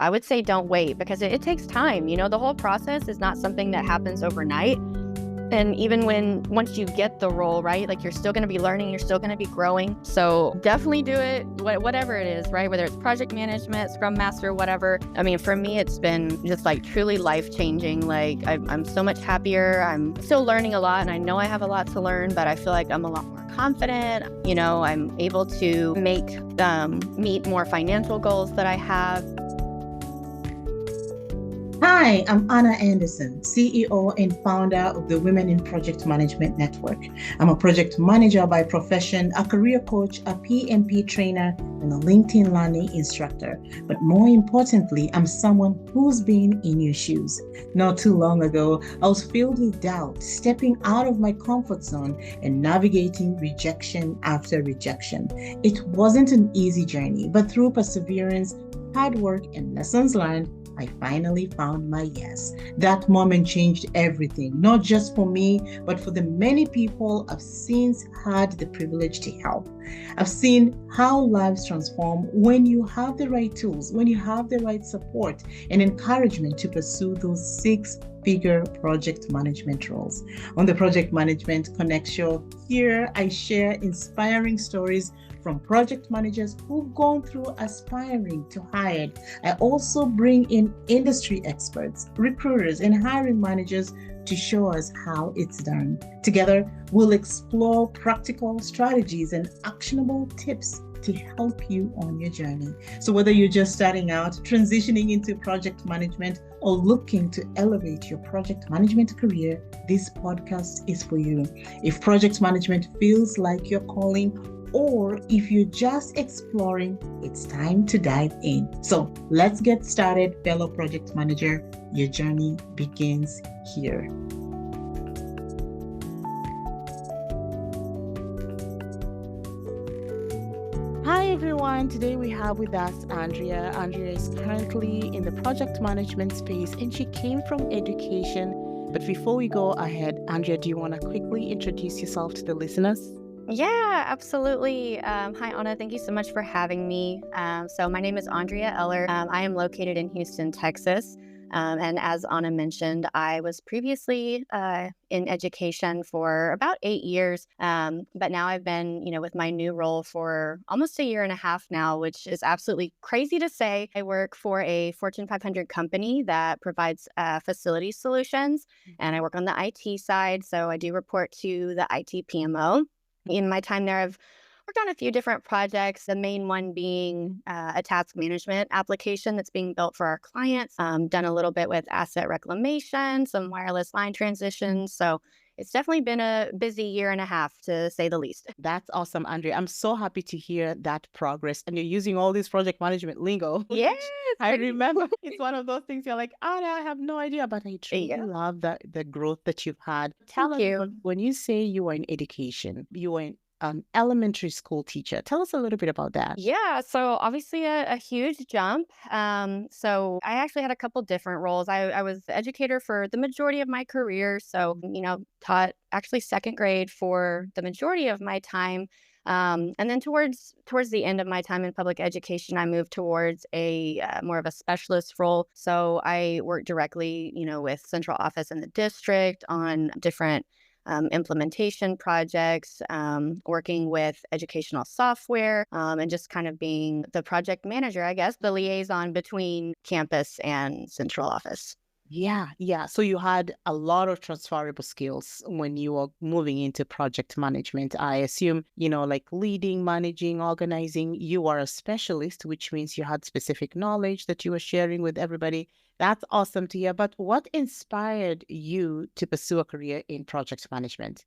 I would say don't wait because it takes time. The whole process is not something that happens overnight. And even once you get the role, right, like you're still going to be learning, you're still going to be growing. So definitely do it, whatever it is, right? Whether it's project management, Scrum Master, whatever. I mean, for me, it's been just like truly life changing. Like I'm so much happier. I'm still learning a lot and I know I have a lot to learn, but I feel like I'm a lot more confident. I'm able to meet more financial goals that I have. Hi, I'm Anna Anderson, CEO and founder of the Women in Project Management Network. I'm a project manager by profession, a career coach, a PMP trainer, and a LinkedIn learning instructor. But more importantly, I'm someone who's been in your shoes. Not too long ago, I was filled with doubt, stepping out of my comfort zone and navigating rejection after rejection. It wasn't an easy journey, but through perseverance, hard work, and lessons learned, I finally found my yes. That moment changed everything, not just for me, but for the many people I've since had the privilege to help. I've seen how lives transform when you have the right tools, when you have the right support and encouragement to pursue those six-figure project management roles. On the Project Management Connect show, here I share inspiring stories from project managers who've gone through aspiring to hire. I also bring in industry experts, recruiters, and hiring managers to show us how it's done. Together, we'll explore practical strategies and actionable tips to help you on your journey. So whether you're just starting out, transitioning into project management, or looking to elevate your project management career, this podcast is for you. If project management feels like your calling, or if you're just exploring, it's time to dive in. So let's get started, fellow project manager. Your journey begins here. Hi everyone, today we have with us Andrea. Andrea is currently in the project management space and she came from education. But before we go ahead, Andrea, do you want to quickly introduce yourself to the listeners? Yeah, absolutely. Hi, Anna. Thank you so much for having me. So my name is Andrea Eller. I am located in Houston, Texas. And as Anna mentioned, I was previously in education for about 8 years. But now I've been, with my new role for almost a year and a half now, which is absolutely crazy to say. I work for a Fortune 500 company that provides facility solutions, and I work on the IT side. So I do report to the IT PMO. In my time there, I've worked on a few different projects, the main one being a task management application that's being built for our clients. Done a little bit with asset reclamation, some wireless line transitions. So it's definitely been a busy year and a half, to say the least. That's awesome, Andrea. I'm so happy to hear that progress. And you're using all this project management lingo. Yes. I remember it's one of those things you're like, oh, no, I have no idea, but I truly love the growth that you've had. Tell us, when you say you were in education, you were in an elementary school teacher. Tell us a little bit about that. Yeah, so obviously a huge jump. So I actually had a couple different roles. I was the educator for the majority of my career. So, taught actually second grade for the majority of my time. And then towards the end of my time in public education, I moved towards a more of a specialist role. So I worked directly, with central office in the district on different implementation projects, working with educational software, and just kind of being the project manager, I guess, the liaison between campus and central office. Yeah. So you had a lot of transferable skills when you were moving into project management. I assume, like leading, managing, organizing, you are a specialist, which means you had specific knowledge that you were sharing with everybody. That's awesome to hear. But what inspired you to pursue a career in project management?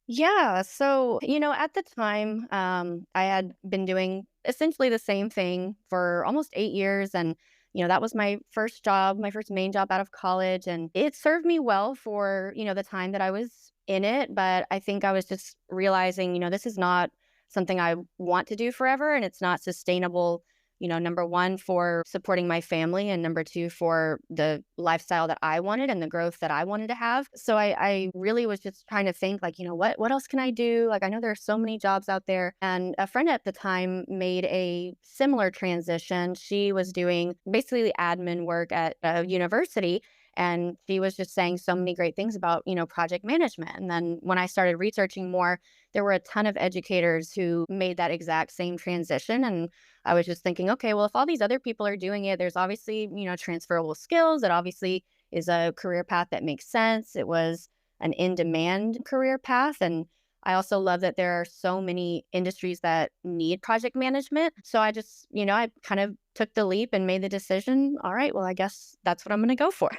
Yeah. So, at the time, I had been doing essentially the same thing for almost 8 years. And, that was my first job, my first main job out of college. And it served me well for, the time that I was in it. But I think I was just realizing, this is not something I want to do forever and it's not sustainable number one, for supporting my family, and number two, for the lifestyle that I wanted and the growth that I wanted to have. So I really was just trying to think, like, what else can I do? Like, I know there are so many jobs out there. And a friend at the time made a similar transition. She was doing basically admin work at a university. And she was just saying so many great things about, project management. And then when I started researching more, there were a ton of educators who made that exact same transition. And I was just thinking, okay, well, if all these other people are doing it, there's obviously, transferable skills. It obviously is a career path that makes sense. It was an in-demand career path. And I also love that there are so many industries that need project management. So I just, I kind of took the leap and made the decision. All right, well, I guess that's what I'm going to go for.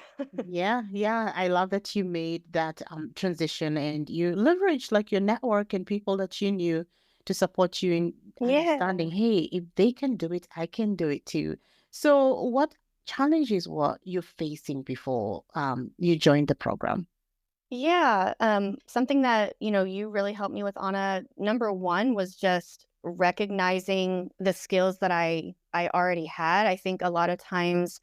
Yeah, yeah. I love that you made that transition and you leveraged like your network and people that you knew to support you in Yeah. understanding, hey, if they can do it, I can do it too. So what challenges were you facing before you joined the program? Yeah, something that, you really helped me with, Anna. Number one was just recognizing the skills that I already had. I think a lot of times,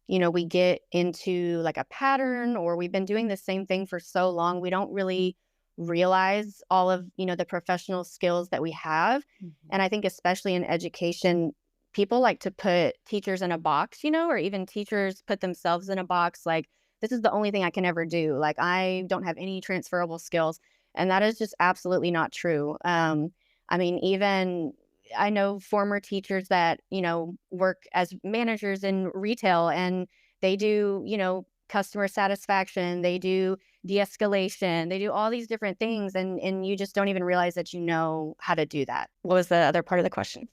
we get into like a pattern, or we've been doing the same thing for so long, we don't really realize all of, the professional skills that we have. Mhm. And I think especially in education, people like to put teachers in a box, or even teachers put themselves in a box, like, this is the only thing I can ever do. Like, I don't have any transferable skills. And that is just absolutely not true. I mean, even I know former teachers that, work as managers in retail, and they do, customer satisfaction, they do de-escalation, they do all these different things, and you just don't even realize that you know how to do that. What was the other part of the question?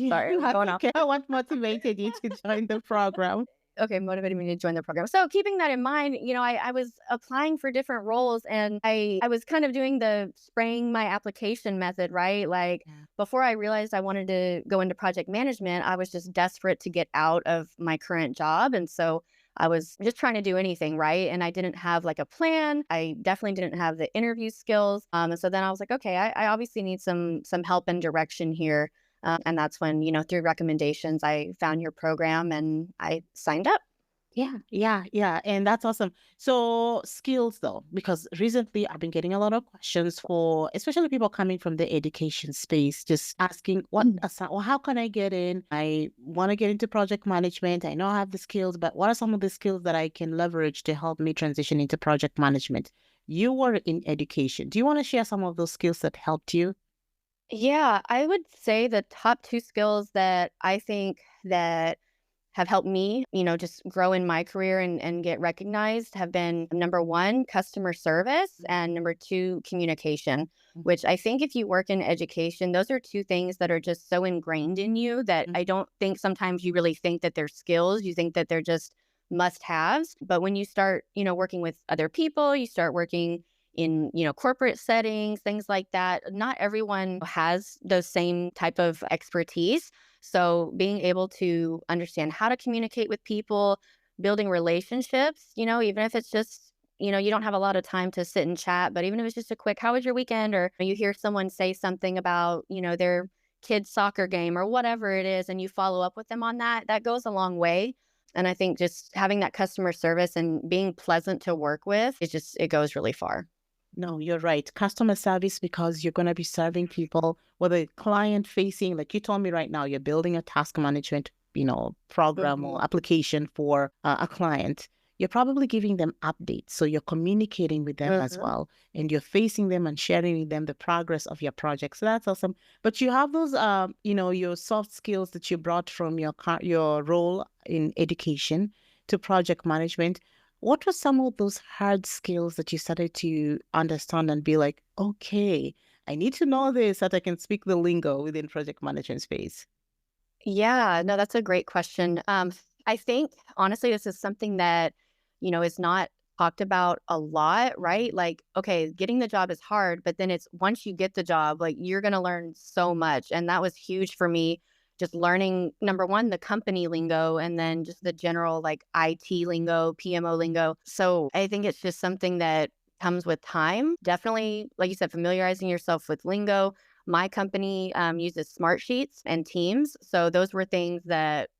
Sorry, I'm Yeah, going off. okay. What motivated you to join the program? Okay, motivated me to join the program. So keeping that in mind, I was applying for different roles, and I was kind of doing the spraying my application method, right? Like, Yeah. before I realized I wanted to go into project management, I was just desperate to get out of my current job. And so I was just trying to do anything, right? And I didn't have like a plan. I definitely didn't have the interview skills. And so then I was like, okay, I obviously need some help and direction here. And that's when, through recommendations, I found your program and I signed up. Yeah, yeah, yeah. And that's awesome. So skills though, because recently I've been getting a lot of questions for especially people coming from the education space, just asking well, how can I get in? I want to get into project management. I know I have the skills, but what are some of the skills that I can leverage to help me transition into project management? You were in education. Do you want to share some of those skills that helped you? Yeah, I would say the top two skills that I think that have helped me, just grow in my career and get recognized have been, number one, customer service, and number two, communication, which I think if you work in education, those are two things that are just so ingrained in you that I don't think sometimes you really think that they're skills. You think that they're just must haves. But when you start, working with other people, you start working in, corporate settings, things like that, not everyone has those same type of expertise. So being able to understand how to communicate with people, building relationships, even if it's just, you don't have a lot of time to sit and chat, but even if it's just a quick, how was your weekend? Or you hear someone say something about, their kid's soccer game or whatever it is, and you follow up with them on that, that goes a long way. And I think just having that customer service and being pleasant to work with, it goes really far. No, you're right. Customer service, because you're going to be serving people, whether client facing, like you told me right now, you're building a task management, program or application for a client. You're probably giving them updates. So you're communicating with them as well. And you're facing them and sharing with them the progress of your project. So that's awesome. But you have those, your soft skills that you brought from your role in education to project management. What were some of those hard skills that you started to understand and be like, okay, I need to know this so that I can speak the lingo within project management space? Yeah, no, that's a great question. I think honestly, this is something that, is not talked about a lot, right? Like, okay, getting the job is hard, but then it's once you get the job, like, you're going to learn so much. And that was huge for me, just learning, number one, the company lingo, and then just the general like IT lingo, PMO lingo. So I think it's just something that comes with time. Definitely, like you said, familiarizing yourself with lingo. My company uses Smart Sheets and Teams. So those were things that,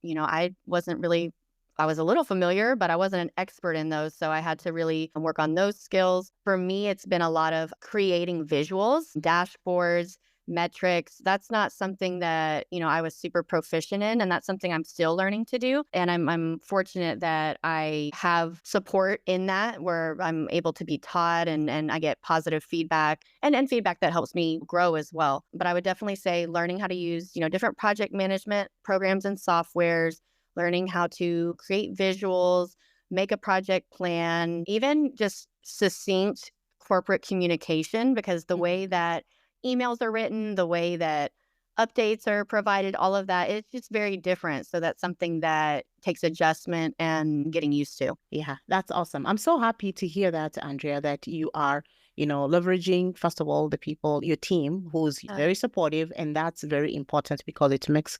I was a little familiar, but I wasn't an expert in those. So I had to really work on those skills. For me, it's been a lot of creating visuals, dashboards, metrics. That's not something that, I was super proficient in. And that's something I'm still learning to do. And I'm fortunate that I have support in that where I'm able to be taught and I get positive feedback and feedback that helps me grow as well. But I would definitely say learning how to use, different project management programs and softwares, learning how to create visuals, make a project plan, even just succinct corporate communication, because the way that emails are written, the way that updates are provided, all of that, it's just very different. So that's something that takes adjustment and getting used to. Yeah, that's awesome. I'm so happy to hear that, Andrea, that you are, leveraging, first of all, the people, your team, who's very supportive. And that's very important because it makes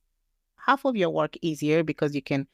half of your work easier because you can,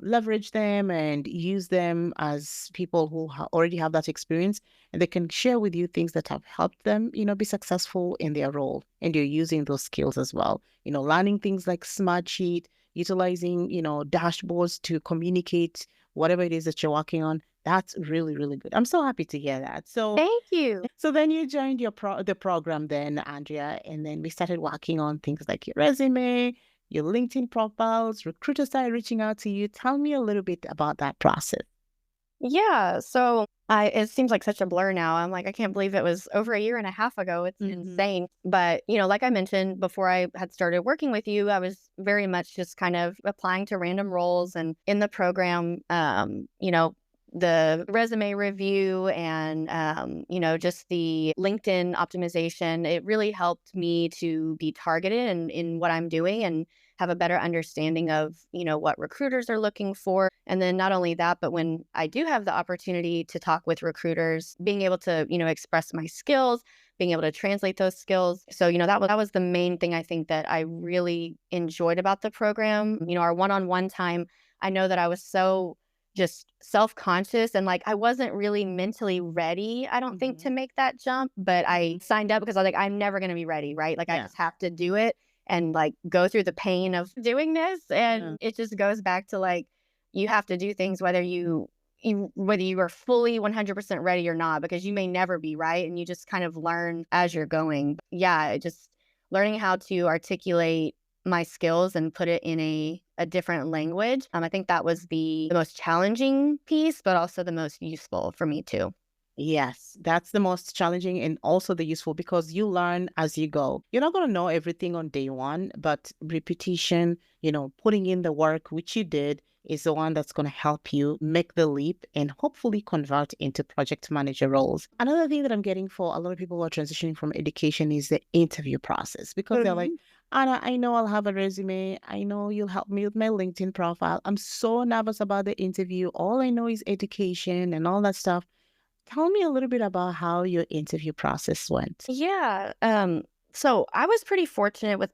leverage them and use them as people who already have that experience, and they can share with you things that have helped them, be successful in their role. And you're using those skills as well, learning things like Smartsheet, utilizing, dashboards to communicate whatever it is that you're working on. That's really, really good. I'm so happy to hear that. So Thank you. so then you joined the program then, Andrea, and then we started working on things like your resume, your LinkedIn profiles, recruiters started reaching out to you. Tell me a little bit about that process. Yeah. So it seems like such a blur now. I'm like, I can't believe it was over a year and a half ago. It's insane. But, like I mentioned before I had started working with you, I was very much just kind of applying to random roles. And in the program, the resume review and, just the LinkedIn optimization, it really helped me to be targeted in what I'm doing and have a better understanding of, what recruiters are looking for. And then not only that, but when I do have the opportunity to talk with recruiters, being able to, express my skills, being able to translate those skills. So, that was the main thing I think that I really enjoyed about the program. Our one-on-one time, I know that I was so just self-conscious and like I wasn't really mentally ready, I don't think, to make that jump, but I signed up because I was like, I'm never going to be ready, right? Like I just have to do it and like go through the pain of doing this. And it just goes back to like, you have to do things whether whether you are fully 100% ready or not, because you may never be, right? And you just kind of learn as you're going. Yeah, just learning how to articulate my skills and put it in a different language. I think that was the most challenging piece, but also the most useful for me too. Yes, that's the most challenging and also the useful because you learn as you go. You're not going to know everything on day one, but repetition, putting in the work, which you did, is the one that's going to help you make the leap and hopefully convert into project manager roles. Another thing that I'm getting for a lot of people who are transitioning from education is the interview process, because they're like, Anna, I know I'll have a resume. I know you'll help me with my LinkedIn profile. I'm so nervous about the interview. All I know is education and all that stuff. Tell me a little bit about how your interview process went. Yeah. So I was pretty fortunate with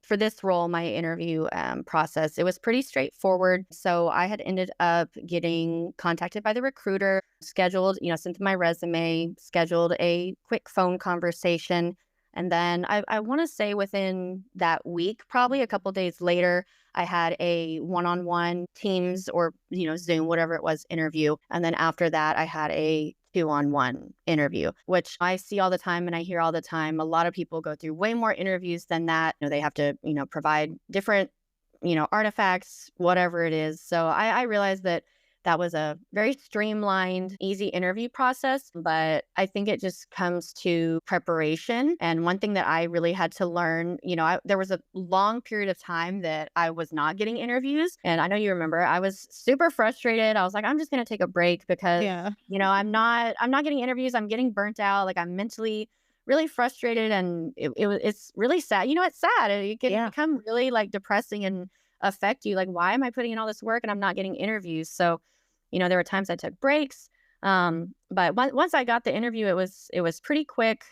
for this role, my interview process. It was pretty straightforward. So I had ended up getting contacted by the recruiter, scheduled, sent my resume, scheduled a quick phone conversation. And then I want to say within that week, probably a couple days later, I had a one-on-one Teams or, Zoom, whatever it was, interview. And then after that, I had a two-on-one interview, which I see all the time and I hear all the time. A lot of people go through way more interviews than that. They have to, provide different, artifacts, whatever it is. So I realized that was a very streamlined, easy interview process, but I think it just comes to preparation. And one thing that I really had to learn, there was a long period of time that I was not getting interviews. And I know you remember, I was super frustrated. I was like, I'm just going to take a break because, I'm not getting interviews. I'm getting burnt out. Like I'm mentally really frustrated and it's really sad. It's sad. It can become really like depressing and affect you. Like, why am I putting in all this work and I'm not getting interviews? So, there were times I took breaks. But once I got the interview, it was pretty quick.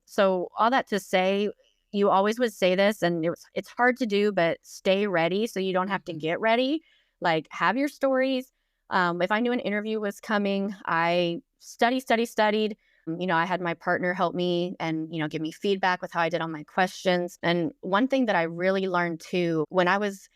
So all that to say, you always would say this, and it's hard to do, but stay ready so you don't have to get ready. Like, have your stories. If I knew an interview was coming, I studied. I had my partner help me and, give me feedback with how I did on my questions. And one thing that I really learned too, when I was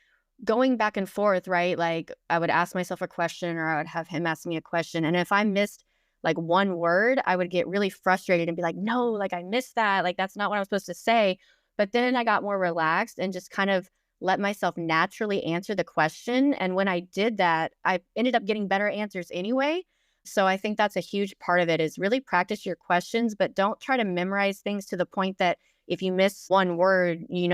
going back and forth, right? Like I would ask myself a question or I would have him ask me a question. And if I missed like one word, I would get really frustrated and be like, no, like I missed that. Like that's not what I was supposed to say. But then I got more relaxed and just kind of let myself naturally answer the question. And when I did that, I ended up getting better answers anyway. So I think that's a huge part of it is really practice your questions, but don't try to memorize things to the point that if you miss one word, you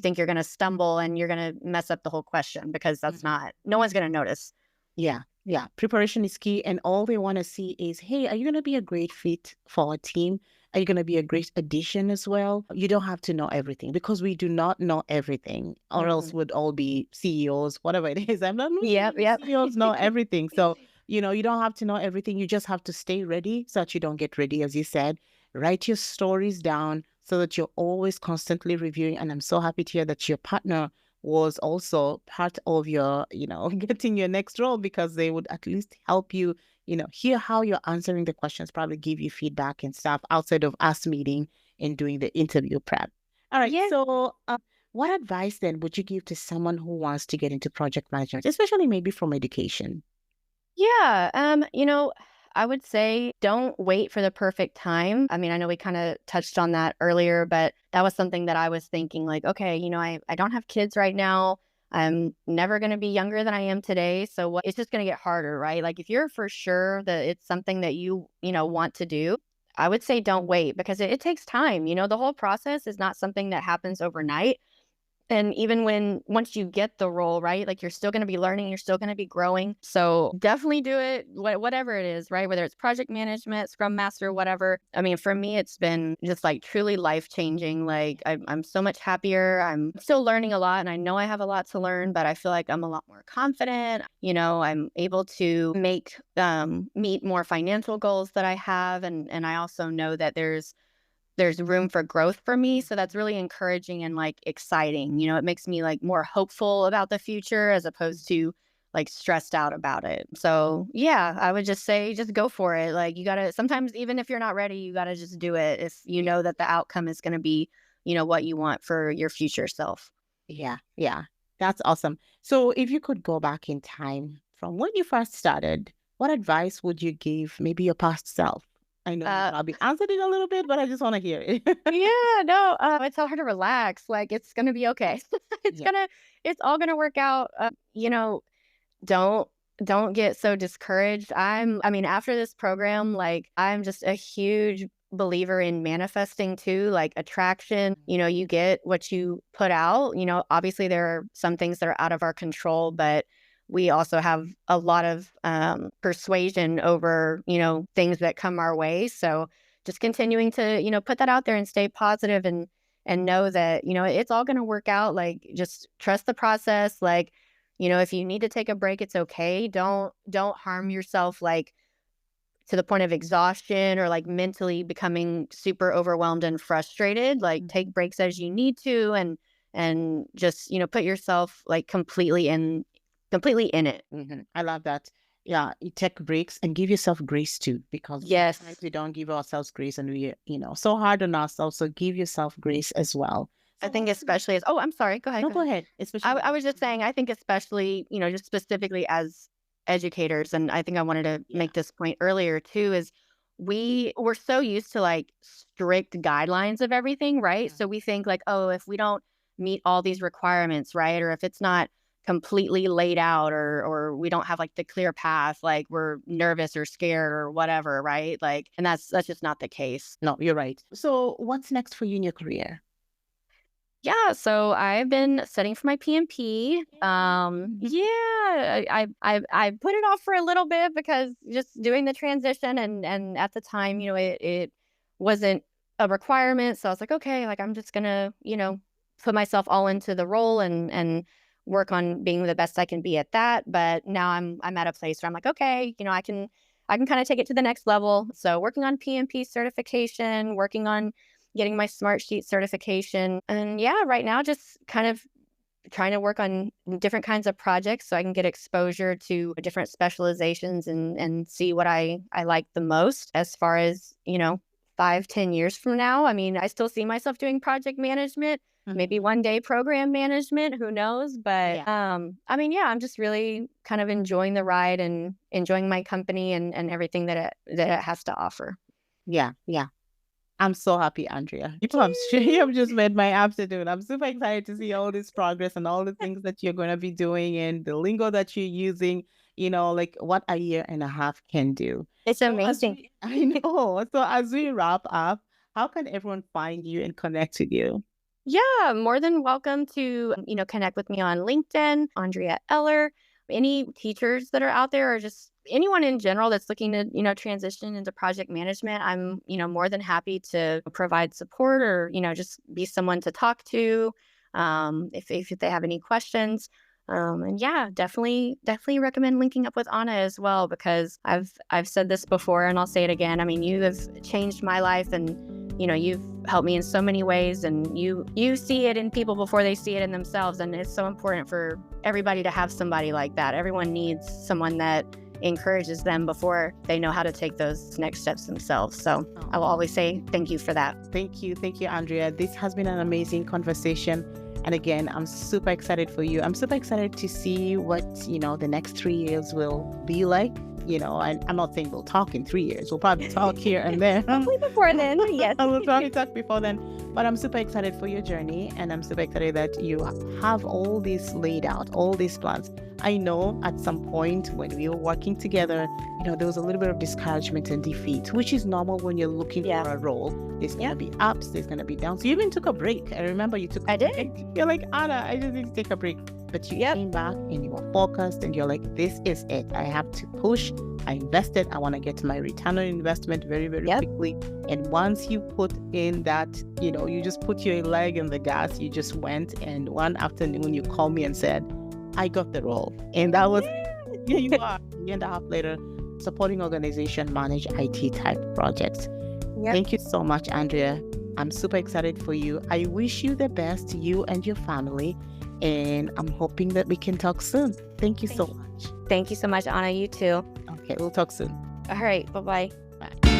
think you're going to stumble and you're going to mess up the whole question because that's not, no one's going to notice. Yeah. Yeah. Preparation is key. And all they want to see is, hey, are you going to be a great fit for a team? Are you going to be a great addition as well? You don't have to know everything because we do not know everything, or else would all be CEOs, whatever it is. I'm not Yep. Yep. CEOs know everything. So, you don't have to know everything. You just have to stay ready so that you don't get ready, as you said. Write your stories down so that you're always constantly reviewing. And I'm so happy to hear that your partner was also part of your, getting your next role, because they would at least help you, hear how you're answering the questions, probably give you feedback and stuff outside of us meeting and doing the interview prep. All right. Yeah. So what advice then would you give to someone who wants to get into project management, especially maybe from education? Yeah. I would say don't wait for the perfect time. I mean, I know we kind of touched on that earlier, but that was something that I was thinking like, okay, I don't have kids right now. I'm never going to be younger than I am today. So it's just going to get harder, right? Like if you're for sure that it's something that you want to do, I would say don't wait because it takes time. The whole process is not something that happens overnight. And even once you get the role, right, like you're still going to be learning, you're still going to be growing. So definitely do it, whatever it is, right? Whether it's project management, Scrum Master, whatever. I mean, for me, it's been just like truly life changing. Like I'm so much happier. I'm still learning a lot and I know I have a lot to learn, but I feel like I'm a lot more confident. I'm able to meet more financial goals that I have. And I also know that there's room for growth for me. So that's really encouraging and like exciting. It makes me like more hopeful about the future as opposed to like stressed out about it. So yeah, I would just say just go for it. Like you gotta sometimes even if you're not ready, you gotta just do it if you know that the outcome is gonna be, what you want for your future self. Yeah. Yeah. That's awesome. So if you could go back in time from when you first started, what advice would you give maybe your past self? I know you probably answered it a little bit, but I just want to hear it. Yeah, no, it's hard to relax. Like it's gonna be okay. Yeah. It's all gonna work out. Don't don't get so discouraged. I mean, after this program, like I'm just a huge believer in manifesting too, like attraction. You get what you put out. Obviously there are some things that are out of our control, but we also have a lot of persuasion over, things that come our way. So just continuing to, put that out there and stay positive and know that, it's all going to work out. Like just trust the process. Like, if you need to take a break, it's okay. Don't harm yourself like to the point of exhaustion or like mentally becoming super overwhelmed and frustrated. Like take breaks as you need to and just, put yourself like completely in it. I love that. Yeah, you take breaks and give yourself grace too, because Yes. sometimes we don't give ourselves grace and we, so hard on ourselves. So give yourself grace as well. I think especially as I'm sorry, go ahead. No, Go go ahead. ahead. Especially I was just saying, I think especially, just specifically as educators, and I think I wanted to make this point earlier too, is we're so used to like strict guidelines of everything, right? So we think like, oh, if we don't meet all these requirements, right? Or if it's not completely laid out or we don't have like the clear path, like we're nervous or scared or whatever, right? Like, and that's just not the case. No, you're right. So what's next for you in your career? Yeah, so I've been studying for my PMP. Yeah, I put it off for a little bit because just doing the transition and at the time, it wasn't a requirement. So I was like, okay, like I'm just gonna, put myself all into the role and work on being the best I can be at that. But now I'm at a place where I'm like, okay, I can kind of take it to the next level. So working on PMP certification, working on getting my Smart Sheet certification. And yeah, right now just kind of trying to work on different kinds of projects so I can get exposure to different specializations and see what I like the most as far as, 5-10 years from now. I mean, I still see myself doing project management, maybe one day program management, who knows? But I mean, yeah, I'm just really kind of enjoying the ride and enjoying my company and everything that it has to offer. Yeah. I'm so happy, Andrea. I'm sure you have just made my afternoon. I'm super excited to see all this progress and all the things that you're going to be doing and the lingo that you're using, like what a year and a half can do. It's amazing. I know. So as we wrap up, how can everyone find you and connect with you? Yeah, more than welcome to, connect with me on LinkedIn, Andrea Eller. Any teachers that are out there or just anyone in general that's looking to, transition into project management, I'm, more than happy to provide support or, just be someone to talk to if they have any questions. And yeah, definitely recommend linking up with Anna as well, because I've said this before and I'll say it again. I mean, you have changed my life and you've helped me in so many ways, and you see it in people before they see it in themselves. And it's so important for everybody to have somebody like that. Everyone needs someone that encourages them before they know how to take those next steps themselves. So I will always say thank you for that. Thank you, Andrea. This has been an amazing conversation. And again, I'm super excited for you. I'm super excited to see what, the next 3 years will be like. I'm not saying we'll talk in 3 years. We'll probably talk here and there. Hopefully before then, yes. We'll probably talk before then. But I'm super excited for your journey. And I'm super excited that you have all this laid out, all these plans. I know at some point when we were working together, there was a little bit of discouragement and defeat, which is normal when you're looking for a role. There's going to be ups, there's going to be downs. You even took a break. I remember you took a break. I did. You're like, Anna, I just need to take a break. But you came back and you were focused and you're like, this is it. I have to push. I invested. I want to get my return on investment very, very quickly. And once you put in that, you just put your leg in the gas, you just went. And one afternoon you called me and said, I got the role. And that was, you are. A year and a half later, supporting organization manage IT type projects. Thank you so much, Andrea. I'm super excited for you. I wish you the best, you and your family. And I'm hoping that we can talk soon. Thank you so much. Thank you so much, Anna. You too. Okay, we'll talk soon. All right. Bye-bye. Bye.